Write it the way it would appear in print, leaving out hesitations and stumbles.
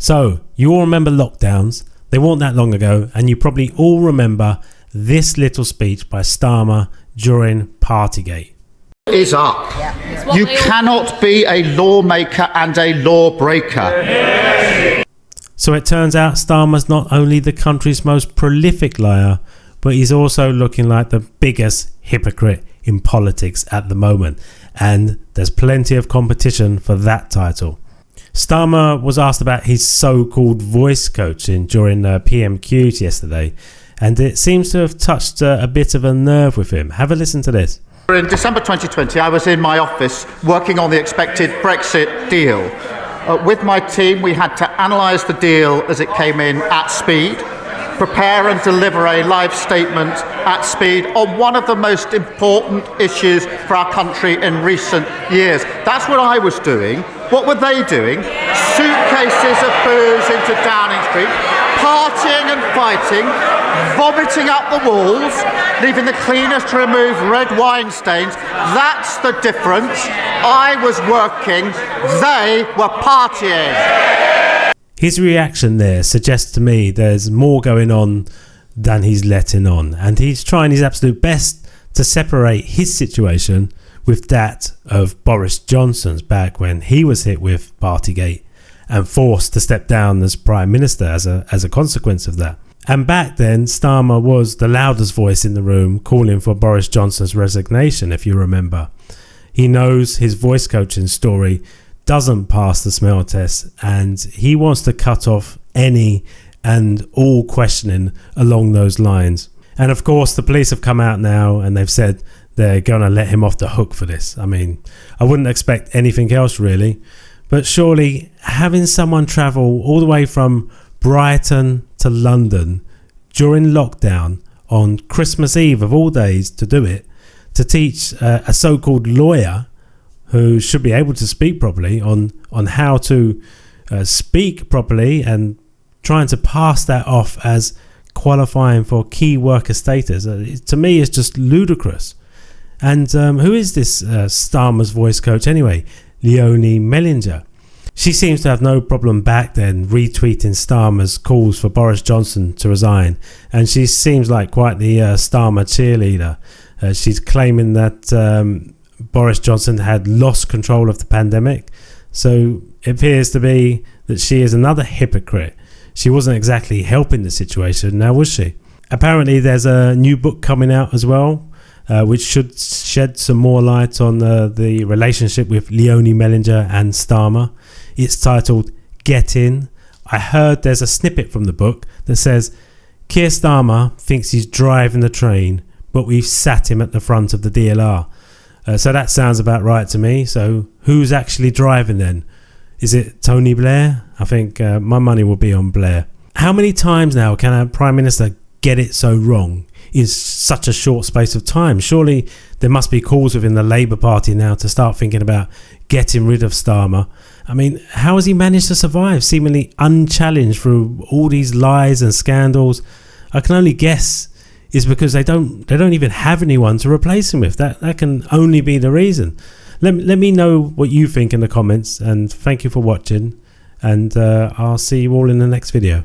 So, you all remember lockdowns. They weren't that long ago, and you probably all remember this little speech by Starmer during Partygate. Is up. Yeah. You cannot be a lawmaker and a lawbreaker. So it turns out Starmer's not only the country's most prolific liar, but he's also looking like the biggest hypocrite in politics at the moment. And there's plenty of competition for that title. Starmer was asked about his so-called voice coaching during PMQs yesterday, and it seems to have touched a bit of a nerve with him. Have a listen to this. In December 2020, I was in my office working on the expected Brexit deal. With my team, we had to analyse the deal as it came in at speed, prepare and deliver a live statement at speed on one of the most important issues for our country in recent years. That's what I was doing. What were they doing? Suitcases of booze into Downing Street, partying and fighting, vomiting up the walls, leaving the cleaners to remove red wine stains. That's the difference. I was working, they were partying. His reaction there suggests to me there's more going on than he's letting on, and he's trying his absolute best to separate his situation with that of Boris Johnson's back when he was hit with Partygate and forced to step down as Prime Minister as a consequence of that. And back then, Starmer was the loudest voice in the room calling for Boris Johnson's resignation, if you remember. He knows his voice coaching story doesn't pass the smell test, and he wants to cut off any and all questioning along those lines. And of course, the police have come out now and they've said they're going to let him off the hook for this. I mean, I wouldn't expect anything else really, but surely having someone travel all the way from Brighton to London during lockdown on Christmas Eve of all days to do it, to teach a so-called lawyer who should be able to speak properly on how to speak properly and trying to pass that off as qualifying for key worker status, to me is just ludicrous. And who is this Starmer's voice coach anyway? Leonie Mellinger. She seems to have no problem back then retweeting Starmer's calls for Boris Johnson to resign, and she seems like quite the Starmer cheerleader. She's claiming that Boris Johnson had lost control of the pandemic, so it appears to be that she is another hypocrite. She wasn't exactly helping the situation, now was she? Apparently there's a new book coming out as well, which should shed some more light on the relationship with Leonie Mellinger and Starmer. It's titled Get In. I heard there's a snippet from the book that says, Keir Starmer thinks he's driving the train, but we've sat him at the front of the DLR. So that sounds about right to me. So who's actually driving then? Is it Tony Blair? I think my money will be on Blair. How many times now can a Prime Minister get it so wrong in such a short space of time? Surely there must be calls within the Labour Party now to start thinking about getting rid of Starmer. I mean, how has he managed to survive seemingly unchallenged through all these lies and scandals? I can only guess is because they don't even have anyone to replace him with. That can only be the reason. Let me know what you think in the comments, and thank you for watching, and I'll see you all in the next video.